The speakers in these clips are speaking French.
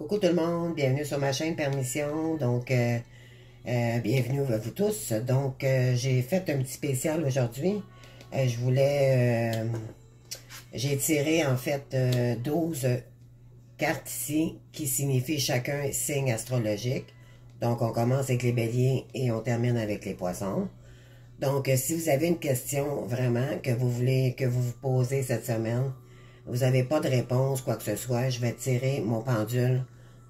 Coucou tout le monde, bienvenue sur ma chaîne Permission. Bienvenue à vous tous. J'ai fait un petit spécial aujourd'hui. J'ai tiré en fait 12 cartes ici qui signifient chacun signe astrologique. Donc, on commence avec les béliers et on termine avec les poissons. Si vous avez une question vraiment que vous voulez que vous posez cette semaine, vous n'avez pas de réponse, quoi que ce soit, je vais tirer mon pendule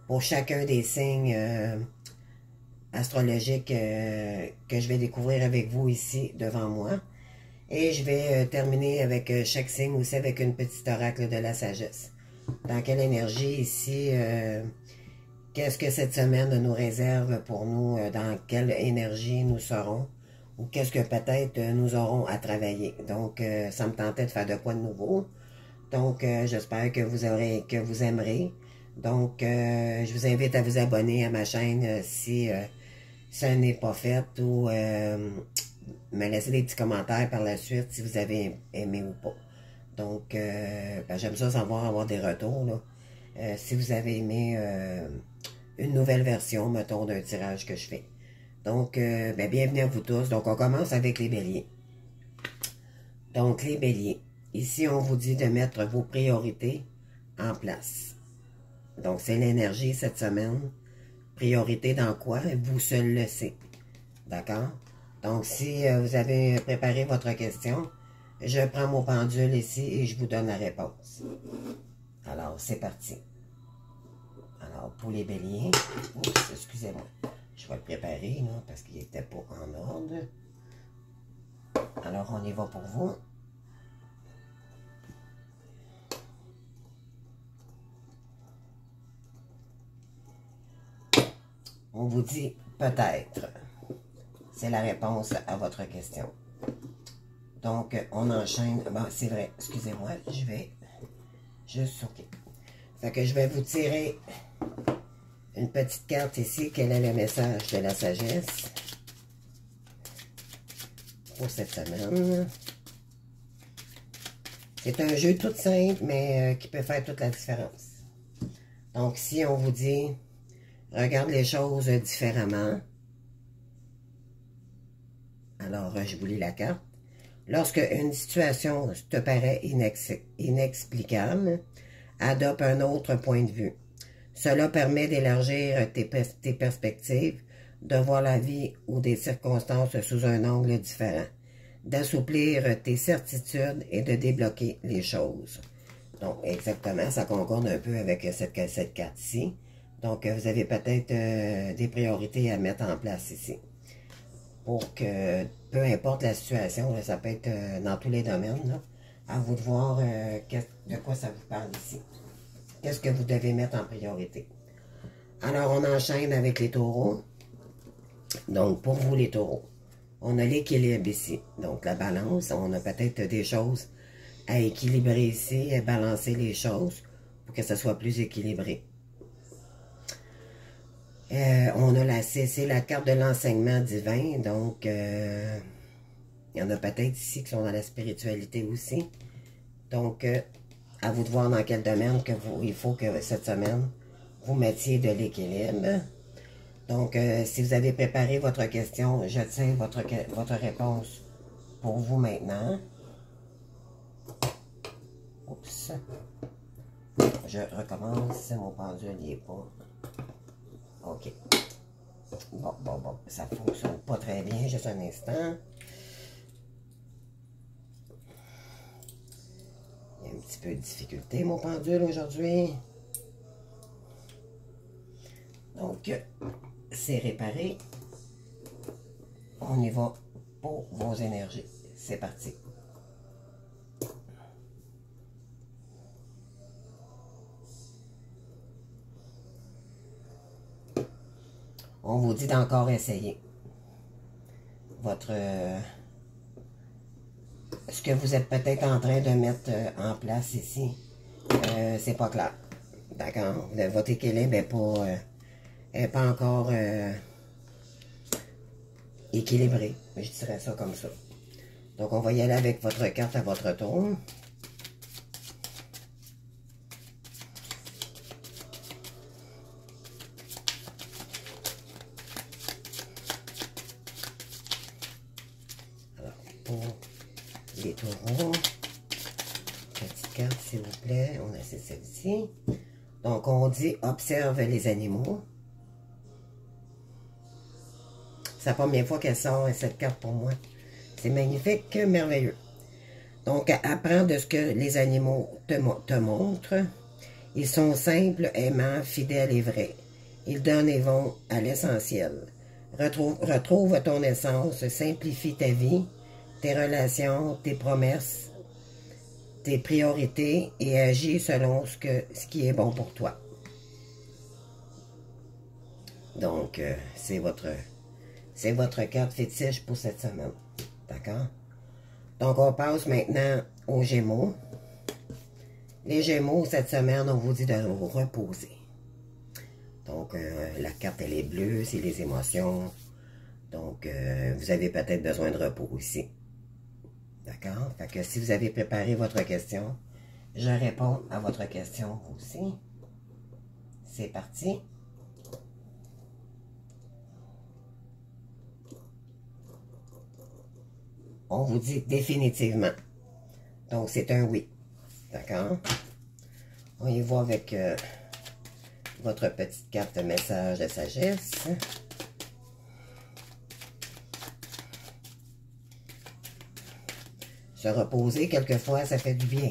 pour chacun des signes astrologiques que je vais découvrir avec vous ici devant moi. Et je vais terminer avec chaque signe aussi avec une petite oracle de la sagesse. Dans quelle énergie ici, qu'est-ce que cette semaine nous réserve pour nous, dans quelle énergie nous serons, ou qu'est-ce que peut-être nous aurons à travailler. Ça me tentait de faire de quoi de nouveau. J'espère que vous aimerez. Je vous invite à vous abonner à ma chaîne si ça n'est pas fait ou me laisser des petits commentaires par la suite si vous avez aimé ou pas. J'aime ça savoir avoir des retours, là. Si vous avez aimé une nouvelle version, mettons, d'un tirage que je fais. Bienvenue à vous tous. Donc, on commence avec les béliers. Donc, les béliers. Ici, on vous dit de mettre vos priorités en place. Donc, c'est l'énergie cette semaine. Priorité dans quoi? Vous seul le savez. D'accord? Donc, si vous avez préparé votre question, je prends mon pendule ici et je vous donne la réponse. Alors, c'est parti. Alors, pour les béliers, oups, excusez-moi, je vais le préparer là, parce qu'il n'était pas en ordre. Alors, on y va pour vous. On vous dit peut-être. C'est la réponse à votre question. Donc, on enchaîne. Bon, c'est vrai, excusez-moi, je vais juste... OK. Fait que je vais vous tirer une petite carte ici. Quel est le message de la sagesse pour cette semaine? C'est un jeu tout simple, mais qui peut faire toute la différence. Donc, si on vous dit... Regarde les choses différemment. Alors, je vous lis la carte. Lorsque une situation te paraît inexplicable, adopte un autre point de vue. Cela permet d'élargir tes perspectives, de voir la vie ou des circonstances sous un angle différent, d'assouplir tes certitudes et de débloquer les choses. Donc, exactement, ça concorde un peu avec cette carte-ci. Donc, vous avez peut-être des priorités à mettre en place ici. Pour que, peu importe la situation, là, ça peut être dans tous les domaines, là, à vous de voir de quoi ça vous parle ici. Qu'est-ce que vous devez mettre en priorité. Alors, on enchaîne avec les taureaux. Donc, pour vous, les taureaux, on a l'équilibre ici. Donc, la balance, on a peut-être des choses à équilibrer ici, à balancer les choses pour que ça soit plus équilibré. C'est la carte de l'enseignement divin, donc il y en a peut-être ici qui sont dans la spiritualité aussi. Donc, à vous de voir dans quel domaine il faut que cette semaine, vous mettiez de l'équilibre. Donc, si vous avez préparé votre question, je tiens votre réponse pour vous maintenant. Oups. Je recommence, mon pendule n'y est pas. OK. Bon, ça ne fonctionne pas très bien, juste un instant. Il y a un petit peu de difficulté, mon pendule, aujourd'hui. Donc, c'est réparé. On y va pour vos énergies. C'est parti. On vous dit d'encore essayer ce que vous êtes peut-être en train de mettre en place ici. C'est pas clair. D'accord? Votre équilibre n'est pas encore équilibré. Je dirais ça comme ça. Donc, on va y aller avec votre carte à votre tour. les taureaux. Petite carte, s'il vous plaît. On a celle-ci. Donc, on dit « Observe les animaux ». C'est la première fois qu'elle sort, cette carte pour moi. C'est magnifique, merveilleux. Donc, apprends de ce que les animaux te montrent. Ils sont simples, aimants, fidèles et vrais. Ils donnent et vont à l'essentiel. Retrouve ton essence, simplifie ta vie, tes relations, tes promesses, tes priorités et agis selon ce qui est bon pour toi. Donc, c'est votre carte fétiche pour cette semaine. D'accord? Donc, on passe maintenant aux Gémeaux. Les Gémeaux, cette semaine, on vous dit de vous reposer. Donc, la carte, elle est bleue, c'est les émotions. Donc, vous avez peut-être besoin de repos ici. D'accord? Fait que si vous avez préparé votre question, je réponds à votre question aussi. C'est parti. On vous dit définitivement. Donc, c'est un oui. D'accord? On y va avec votre petite carte message de sagesse. Se reposer, quelquefois, ça fait du bien.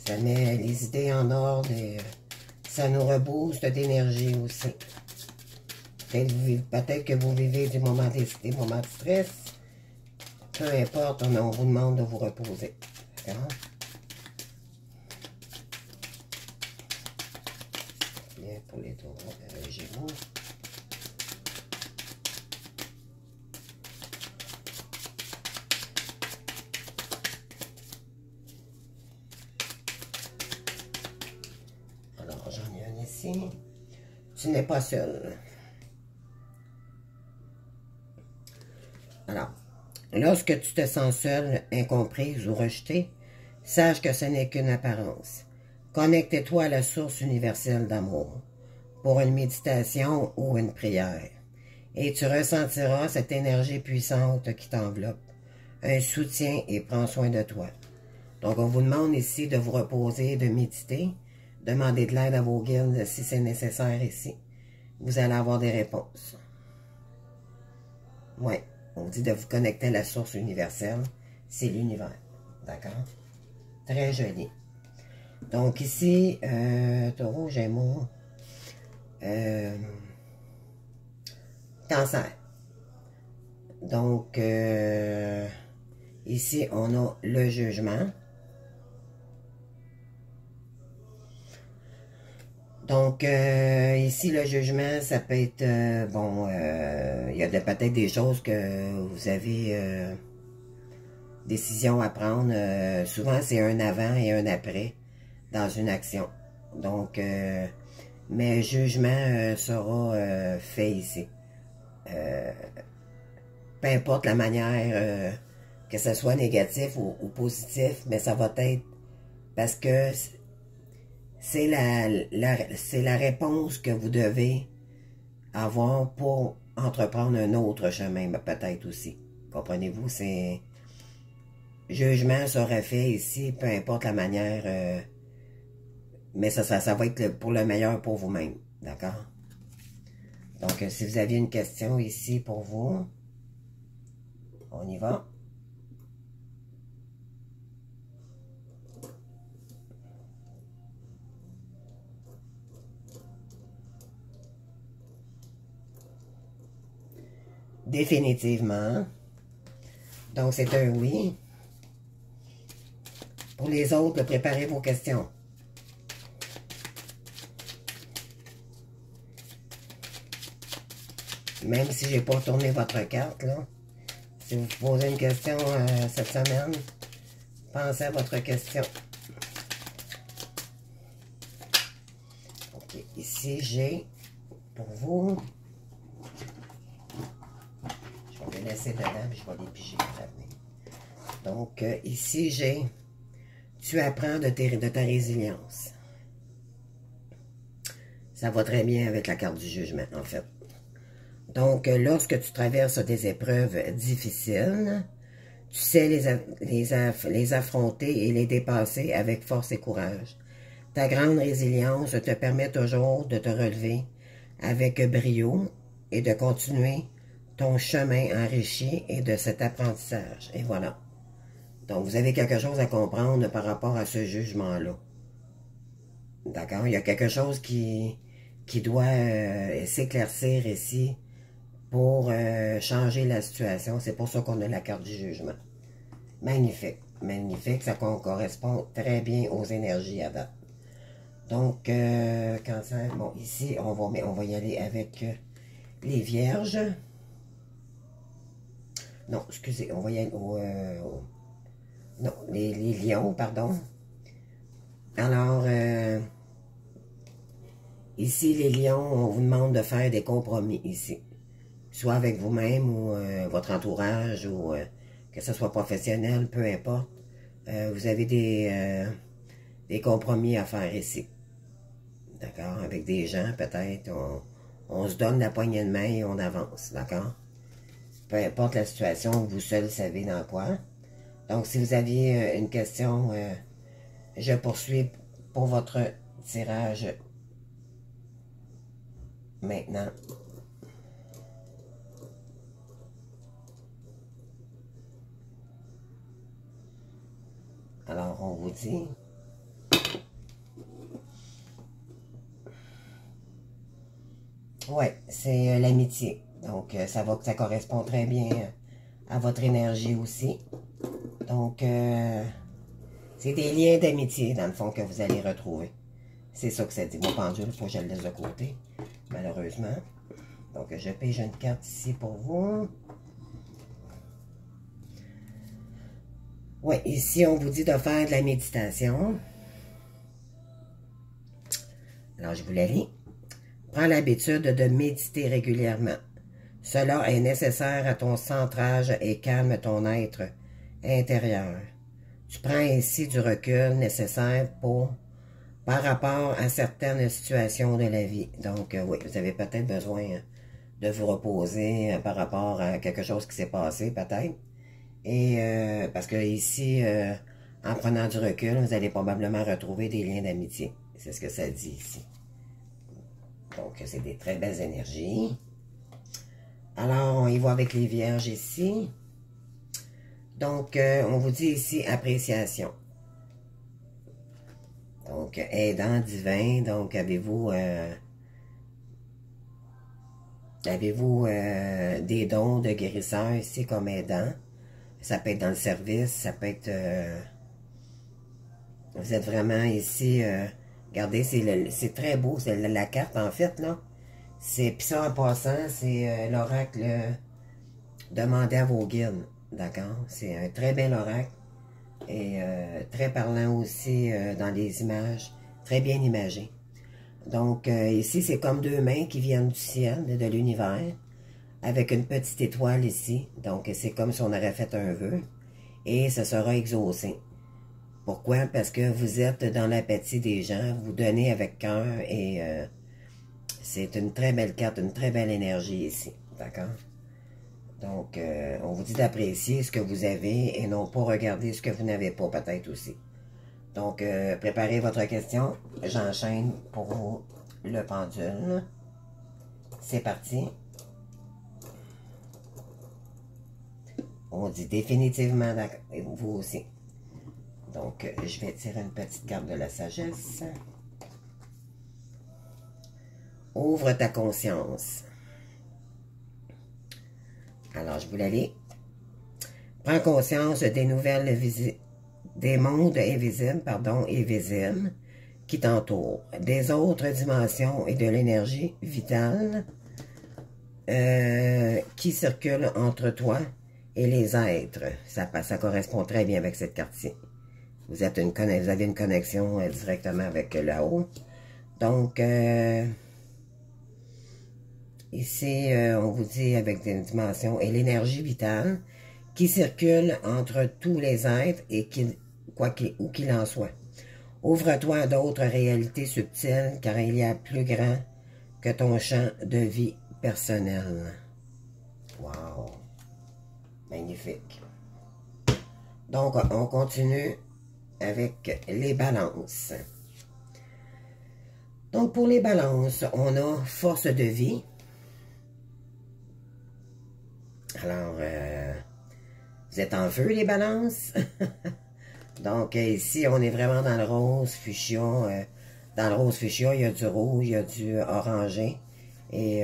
Ça met les idées en ordre et ça nous rebooste d'énergie aussi. Peut-être que vous vivez des moments de stress. Peu importe, on vous demande de vous reposer. D'accord? Bien pour les taureaux, Gémeaux. Alors, j'en ai un ici. Tu n'es pas seul. Alors, lorsque tu te sens seule, incomprise ou rejetée, sache que ce n'est qu'une apparence. Connecte-toi à la source universelle d'amour pour une méditation ou une prière. Et tu ressentiras cette énergie puissante qui t'enveloppe, un soutien et prends soin de toi. Donc, on vous demande ici de vous reposer, de méditer, demander de l'aide à vos guides si c'est nécessaire ici. Vous allez avoir des réponses. Oui, on dit de vous connecter à la source universelle, c'est l'univers. D'accord? Très joli. Donc ici, taureau, Gémeaux, Cancer. Donc, ici, on a le jugement. Donc, ici, le jugement, ça peut être, bon, il y a peut-être des choses que vous avez décision à prendre. Souvent, c'est un avant et un après dans une action. Donc, mais jugement sera fait ici. Peu importe la manière, que ce soit négatif ou positif, mais ça va être parce que c'est la réponse que vous devez avoir pour entreprendre un autre chemin, peut-être aussi. Comprenez-vous? C'est jugement sera fait ici, peu importe la manière, mais ça va être pour le meilleur pour vous-même. D'accord? Donc, si vous aviez une question ici pour vous, on y va. Définitivement. Donc, c'est un oui. Pour les autres, préparez vos questions. Même si je n'ai pas tourné votre carte, là. Si vous posez une question cette semaine, pensez à votre question. OK. Ici, j'ai pour vous... Je vais les laisser dedans, puis je vais les piger pour l'avenir. Donc, ici, j'ai... Tu apprends de ta résilience. Ça va très bien avec la carte du jugement, en fait. Donc, lorsque tu traverses des épreuves difficiles, Tu sais les affronter et les dépasser avec force et courage. Ta grande résilience te permet toujours de te relever avec brio et de continuer ton chemin enrichi et de cet apprentissage. Et voilà. Donc, vous avez quelque chose à comprendre par rapport à ce jugement-là. D'accord? Il y a quelque chose qui doit s'éclaircir ici pour changer la situation. C'est pour ça qu'on a la carte du jugement. Magnifique. Magnifique. Ça correspond très bien aux énergies à date. Donc, cancer, bon, ici, on va y aller avec les vierges. Non, excusez, on va y aller non, les lions, pardon. Alors, ici, les lions, on vous demande de faire des compromis ici. Soit avec vous-même ou votre entourage ou que ce soit professionnel, peu importe. Vous avez des compromis à faire ici. D'accord? Avec des gens, peut-être, on se donne la poignée de main et on avance. D'accord? Peu importe la situation, vous seul savez dans quoi. Donc, si vous aviez une question, je poursuis pour votre tirage maintenant. Alors, on vous dit... Ouais, c'est l'amitié. Donc, ça correspond très bien à votre énergie aussi. Donc, c'est des liens d'amitié, dans le fond, que vous allez retrouver. C'est ça que ça dit. Mon pendule, il faut que je le laisse de côté, malheureusement. Donc, je pige une carte ici pour vous. Oui, ici, on vous dit de faire de la méditation. Alors, je vous la lis. Prends l'habitude de méditer régulièrement. Cela est nécessaire à ton centrage et calme ton être intérieur. Tu prends ainsi du recul nécessaire par rapport à certaines situations de la vie. Donc, oui, vous avez peut-être besoin de vous reposer par rapport à quelque chose qui s'est passé, peut-être. Et parce que ici, en prenant du recul, vous allez probablement retrouver des liens d'amitié. C'est ce que ça dit ici. Donc, c'est des très belles énergies. Alors, on y va avec les vierges ici. Donc, on vous dit ici appréciation. Donc, aidant divin. Donc, avez-vous des dons de guérisseur ici comme aidant? Ça peut être dans le service, ça peut être... vous êtes vraiment ici... regardez, c'est très beau, c'est la carte en fait, là. Puis ça, en passant, c'est l'oracle demandez à vos guides, d'accord? C'est un très bel oracle et très parlant aussi dans les images, très bien imagé. Donc, ici, c'est comme deux mains qui viennent du ciel, de l'univers, avec une petite étoile ici. Donc, c'est comme si on aurait fait un vœu et ça sera exaucé. Pourquoi? Parce que vous êtes dans l'apathie des gens, vous donnez avec cœur et c'est une très belle carte, une très belle énergie ici, d'accord? Donc, on vous dit d'apprécier ce que vous avez et non pas regarder ce que vous n'avez pas peut-être aussi. Donc, préparez votre question, j'enchaîne pour vous le pendule. C'est parti. On dit définitivement d'accord, et vous aussi. Donc, je vais tirer une petite carte de la sagesse. Ouvre ta conscience. Alors, je vous la lis. Prends conscience des nouvelles des mondes invisibles, et visibles qui t'entourent, des autres dimensions et de l'énergie vitale qui circule entre toi et les êtres. Ça correspond très bien avec cette carte-ci. Vous avez une connexion directement avec là-haut. Donc, ici, on vous dit avec des dimensions et l'énergie vitale qui circule entre tous les êtres et où qu'il en soit. Ouvre-toi à d'autres réalités subtiles car il y a plus grand que ton champ de vie personnel. Wow! Magnifique! Donc, on continue avec les balances. Donc, pour les balances, on a force de vie. Alors, vous êtes en feu, les balances. Donc, ici, on est vraiment dans le rose fuchsia. Dans le rose fuchsia, il y a du rouge, il y a du orangé. Et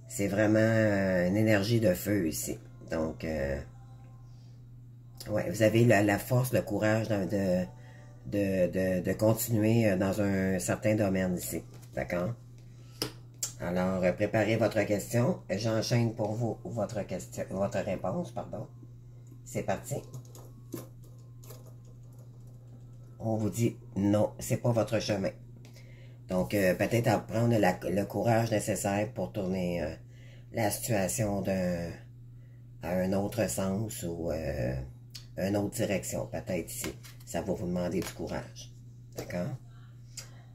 c'est vraiment une énergie de feu ici. Donc, ouais, vous avez la force, le courage de continuer dans un certain domaine ici. D'accord? Alors, préparez votre question. J'enchaîne pour vous votre réponse, pardon. C'est parti. On vous dit non, c'est pas votre chemin. Donc, peut-être à prendre le courage nécessaire pour tourner la situation à un autre sens ou une autre direction, peut-être ici. Ça va vous demander du courage. D'accord?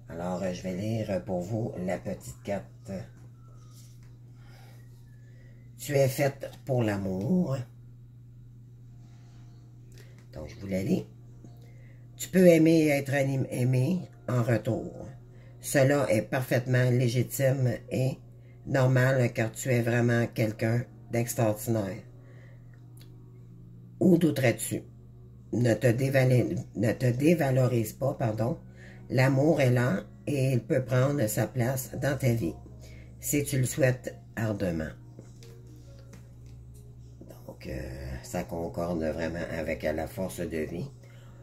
Alors, je vais lire pour vous la petite carte. Tu es faite pour l'amour. Donc, je vous la lis. Tu peux aimer et être aimé en retour. Cela est parfaitement légitime et normal car tu es vraiment quelqu'un d'extraordinaire. Où douterais-tu? Ne te dévalorise pas, pardon. L'amour est là et il peut prendre sa place dans ta vie, si tu le souhaites ardemment. Donc, ça concorde vraiment avec la force de vie.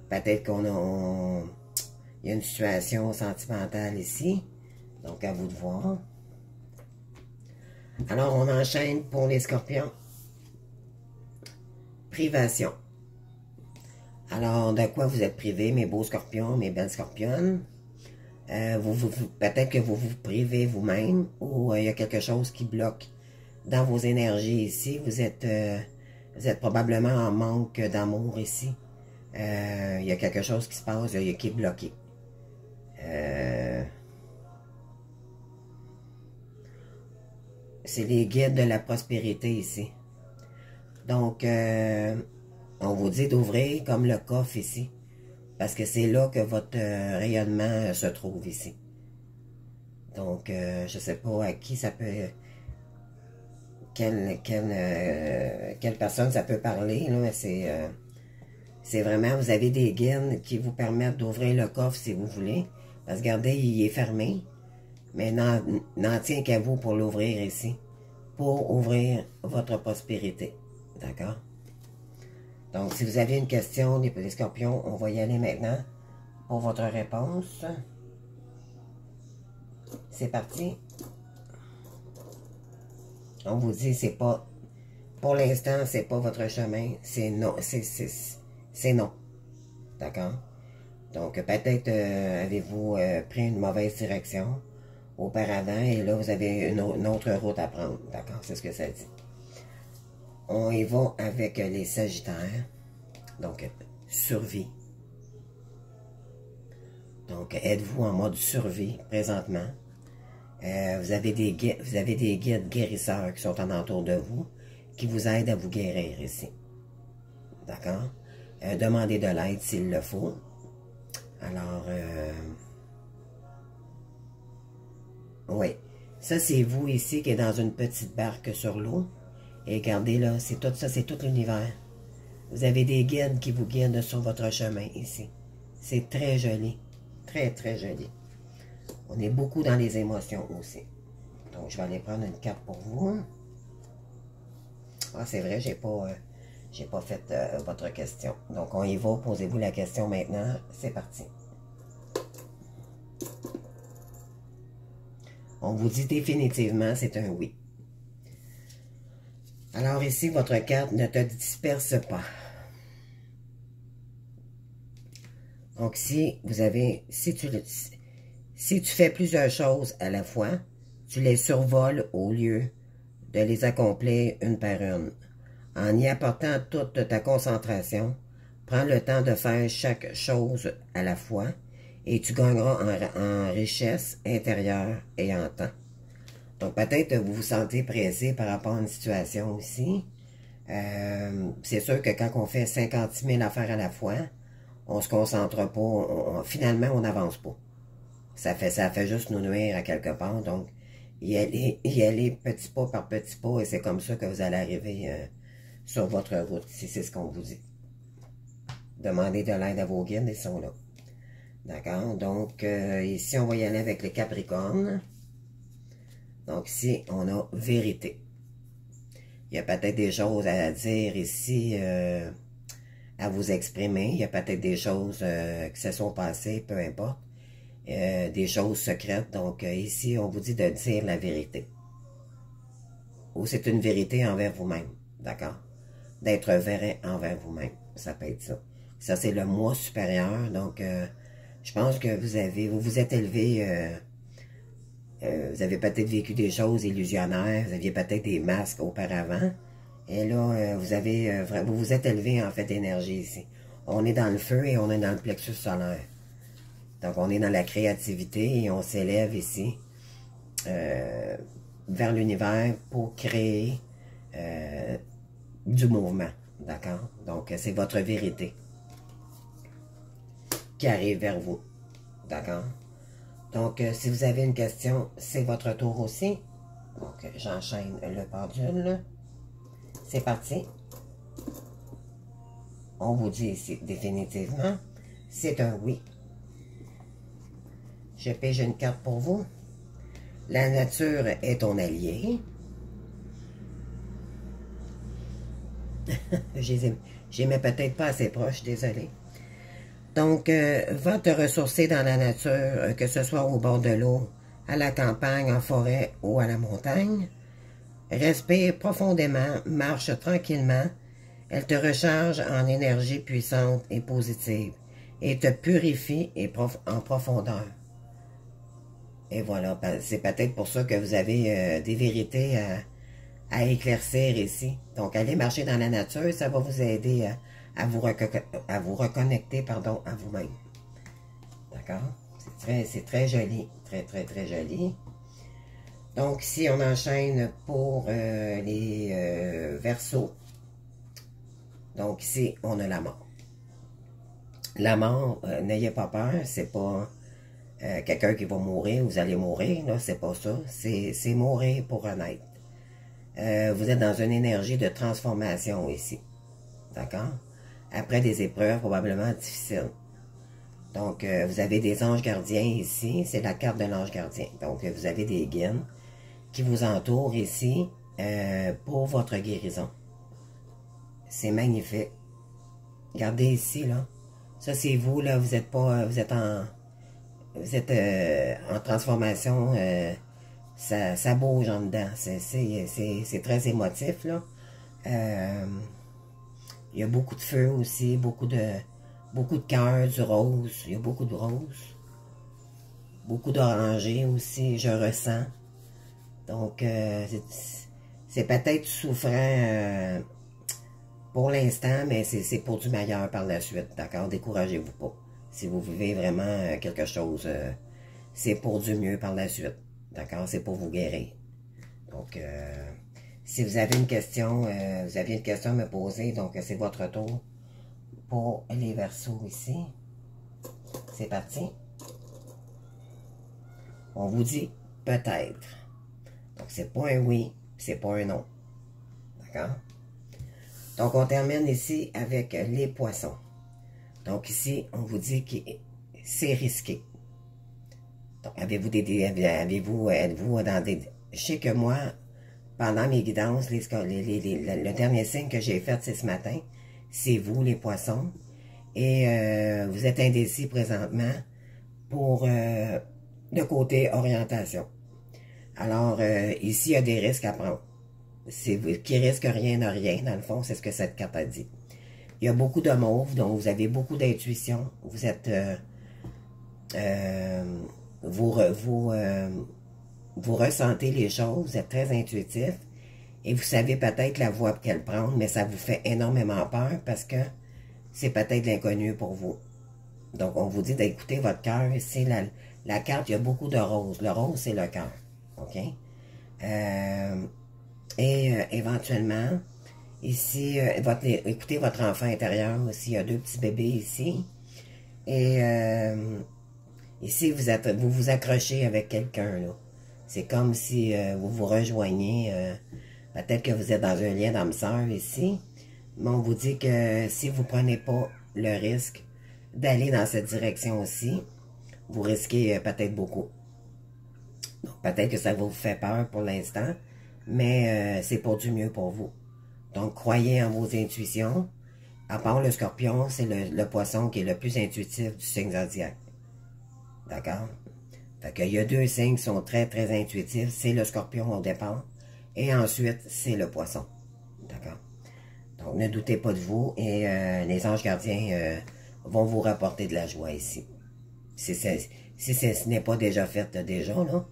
Peut-être il y a une situation sentimentale ici, donc à vous de voir. Alors, on enchaîne pour les scorpions. Privation. Alors, de quoi vous êtes privés, mes beaux scorpions, mes belles scorpionnes? Peut-être que vous vous privez vous-même ou il y a quelque chose qui bloque dans vos énergies ici. Vous êtes probablement en manque d'amour ici. Il y a quelque chose qui se passe, qui est bloqué. C'est les guides de la prospérité ici. Donc, on vous dit d'ouvrir comme le coffre ici. Parce que c'est là que votre rayonnement se trouve ici. Donc, je ne sais pas à qui ça peut... Quelle personne ça peut parler, là, mais c'est vraiment... Vous avez des guides qui vous permettent d'ouvrir le coffre si vous voulez. Parce que, regardez, il est fermé. Mais n'en tient qu'à vous pour l'ouvrir ici. Pour ouvrir votre prospérité. D'accord? Donc, si vous avez une question, les scorpions, on va y aller maintenant pour votre réponse. C'est parti. On vous dit, c'est pas... Pour l'instant, c'est pas votre chemin. C'est non. C'est non. D'accord? Donc, peut-être avez-vous pris une mauvaise direction auparavant et là, vous avez une autre route à prendre. D'accord? C'est ce que ça dit. On y va avec les Sagittaires. Donc, survie. Donc, êtes-vous en mode survie présentement? Vous avez des guides guérisseurs qui sont en entour de vous, qui vous aident à vous guérir ici. D'accord? Demandez de l'aide s'il le faut. Alors, oui. Ça, c'est vous ici qui est dans une petite barque sur l'eau. Et regardez là, c'est tout ça, c'est tout l'univers. Vous avez des guides qui vous guident sur votre chemin ici. C'est très joli. Très, très joli. On est beaucoup dans les émotions aussi. Donc, je vais aller prendre une carte pour vous. Ah, c'est vrai, j'ai pas fait votre question. Donc, on y va. Posez-vous la question maintenant. C'est parti. On vous dit définitivement, c'est un oui. Alors ici, votre carte ne te disperse pas. Donc, si tu fais plusieurs choses à la fois, tu les survoles au lieu de les accomplir une par une. En y apportant toute ta concentration, prends le temps de faire chaque chose à la fois et tu gagneras en richesse intérieure et en temps. Donc, peut-être vous vous sentez pressé par rapport à une situation aussi. C'est sûr que quand on fait 56 000 affaires à la fois, on se concentre pas, finalement, on n'avance pas. Ça fait juste nous nuire à quelque part, donc y aller petit pas par petit pas, et c'est comme ça que vous allez arriver sur votre route, si c'est ce qu'on vous dit. Demandez de l'aide à vos guides, ils sont là. D'accord? Donc, ici, on va y aller avec les Capricornes. Donc, ici, on a vérité. Il y a peut-être des choses à dire ici, à vous exprimer. Il y a peut-être des choses qui se sont passées, peu importe. Des choses secrètes. Donc, ici, on vous dit de dire la vérité. Ou c'est une vérité envers vous-même. D'accord? D'être vrai envers vous-même. Ça peut être ça. Ça, c'est le moi supérieur. Donc, je pense que vous vous êtes élevé... vous avez peut-être vécu des choses illusionnaires, vous aviez peut-être des masques auparavant, et là, vous vous êtes élevé en fait d'énergie ici. On est dans le feu et on est dans le plexus solaire. Donc, on est dans la créativité et on s'élève ici vers l'univers pour créer du mouvement. D'accord? Donc, c'est votre vérité qui arrive vers vous. D'accord? Donc, si vous avez une question, c'est votre tour aussi. Donc, j'enchaîne le pendule. C'est parti. On vous dit ici, définitivement, c'est un oui. Je pige une carte pour vous. La nature est ton allié. J'y mets peut-être pas assez proche, désolé. Donc, va te ressourcer dans la nature, que ce soit au bord de l'eau, à la campagne, en forêt ou à la montagne. Respire profondément, marche tranquillement. Elle te recharge en énergie puissante et positive et te purifie en profondeur. Et voilà, c'est peut-être pour ça que vous avez des vérités à éclaircir ici. Donc, allez marcher dans la nature, ça va vous aider à vous reconnecter pardon, à vous-même. D'accord? C'est très joli. Très, très, très joli. Donc, ici, on enchaîne pour les Verseaux. Donc, ici, on a la mort. La mort, n'ayez pas peur, c'est pas quelqu'un qui va mourir, vous allez mourir, là, c'est pas ça. C'est mourir pour renaître. Vous êtes dans une énergie de transformation ici. D'accord? Après des épreuves probablement difficiles. Donc, vous avez des anges gardiens ici. C'est la carte de l'ange gardien. Donc, vous avez des guides qui vous entourent ici pour votre guérison. C'est magnifique. Regardez ici, là. Ça, c'est vous, là. Vous êtes pas... Vous êtes en transformation. Ça bouge en dedans. C'est très émotif, là. Il y a beaucoup de feu aussi, beaucoup de cœur, du rose. Il y a beaucoup de rose. Beaucoup d'oranger aussi, je ressens. Donc, c'est peut-être souffrant pour l'instant, mais c'est pour du meilleur par la suite, d'accord? Découragez-vous pas. Si vous vivez vraiment quelque chose, c'est pour du mieux par la suite, d'accord? C'est pour vous guérir. Donc, si vous avez une question, vous aviez une question à me poser, donc c'est votre tour pour les Verseaux ici. C'est parti. On vous dit peut-être. Donc, c'est pas un oui, c'est pas un non. D'accord? Donc, on termine ici avec les Poissons. Donc, ici, on vous dit que c'est risqué. Donc, êtes-vous dans des... Je sais que moi, pendant mes guidances, le dernier signe que j'ai fait, c'est ce matin. C'est vous, les Poissons. Et vous êtes indécis présentement pour le côté orientation. Alors, ici, il y a des risques à prendre. Qui risque rien n'a rien, dans le fond, c'est ce que cette carte a dit. Il y a beaucoup de mauve, donc vous avez beaucoup d'intuition. Vous êtes... vous ressentez les choses, vous êtes très intuitif. Et vous savez peut-être la voie qu'elle prend, mais ça vous fait énormément peur parce que c'est peut-être l'inconnu pour vous. Donc, on vous dit d'écouter votre cœur. Ici, la carte, il y a beaucoup de roses. Le rose, c'est le cœur. OK? Éventuellement, Ici, écoutez votre enfant intérieur aussi. Il y a deux petits bébés ici. Et ici, vous vous accrochez avec quelqu'un, là. C'est comme si vous vous rejoignez. Peut-être que vous êtes dans un lien d'âme sœur ici. Mais on vous dit que si vous ne prenez pas le risque d'aller dans cette direction aussi, vous risquez peut-être beaucoup. Donc, peut-être que ça vous fait peur pour l'instant, mais c'est pour du mieux pour vous. Donc, croyez en vos intuitions. À part le scorpion, c'est le poisson qui est le plus intuitif du signe zodiaque. D'accord? Fait qu'il y a deux signes qui sont très, très intuitifs. C'est le scorpion au départ. Et ensuite, c'est le poisson. D'accord? Donc, ne doutez pas de vous. Et les anges gardiens vont vous rapporter de la joie ici. Si ce n'est pas déjà fait déjà, là.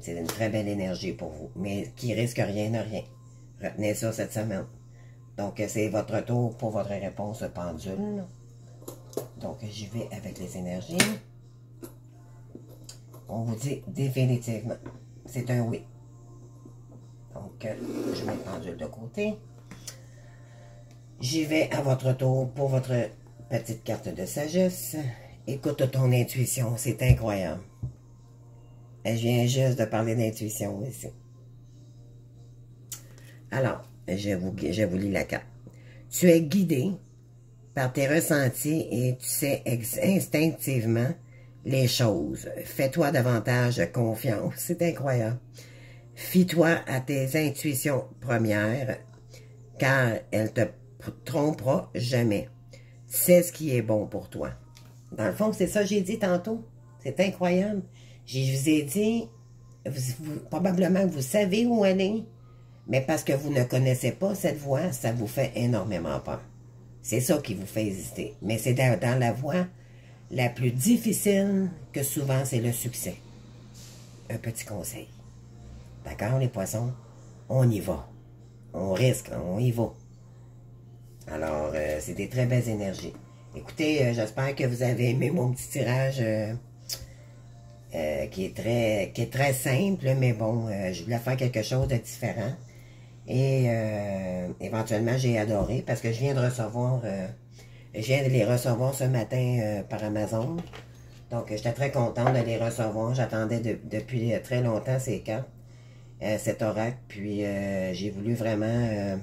C'est une très belle énergie pour vous. Mais qui risque rien n'a rien. Retenez ça cette semaine. Donc, c'est votre tour pour votre réponse pendule. Donc, j'y vais avec les énergies. On vous dit définitivement. C'est un oui. Donc, je mets le pendule de côté. J'y vais à votre tour pour votre petite carte de sagesse. Écoute ton intuition, c'est incroyable. Je viens juste de parler d'intuition ici. Alors, je vous lis la carte. Tu es guidé par tes ressentis et tu sais instinctivement les choses. Fais-toi davantage confiance. C'est incroyable. Fie-toi à tes intuitions premières, car elles te tromperont jamais. C'est ce qui est bon pour toi. Dans le fond, c'est ça que j'ai dit tantôt. C'est incroyable. Je vous ai dit, probablement que vous savez où aller, mais parce que vous ne connaissez pas cette voie, ça vous fait énormément peur. C'est ça qui vous fait hésiter. Mais c'est dans la voie la plus difficile que souvent c'est le succès. Un petit conseil. D'accord, les poissons? On y va. On risque, on y va. Alors, c'est des très belles énergies. Écoutez, j'espère que vous avez aimé mon petit tirage qui est très simple, mais bon, je voulais faire quelque chose de différent. Et éventuellement, j'ai adoré parce que je viens de les recevoir ce matin par Amazon. Donc, j'étais très contente de les recevoir. J'attendais depuis très longtemps ces cartes, cet oracle. Puis, j'ai voulu vraiment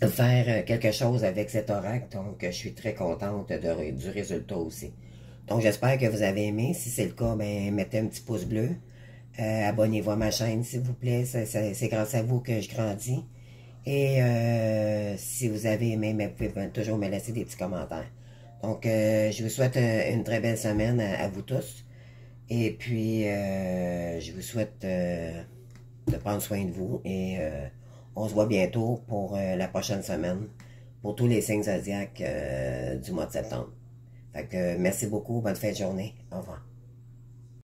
faire quelque chose avec cet oracle. Donc, je suis très contente du résultat aussi. Donc, j'espère que vous avez aimé. Si c'est le cas, ben, mettez un petit pouce bleu. Abonnez-vous à ma chaîne, s'il vous plaît. C'est grâce à vous que je grandis. Et si vous avez aimé, mais vous pouvez toujours me laisser des petits commentaires. Donc, je vous souhaite une très belle semaine à vous tous. Et puis, je vous souhaite de prendre soin de vous. Et on se voit bientôt pour la prochaine semaine, pour tous les signes zodiaques du mois de septembre. Fait que merci beaucoup, bonne fin de journée. Au revoir.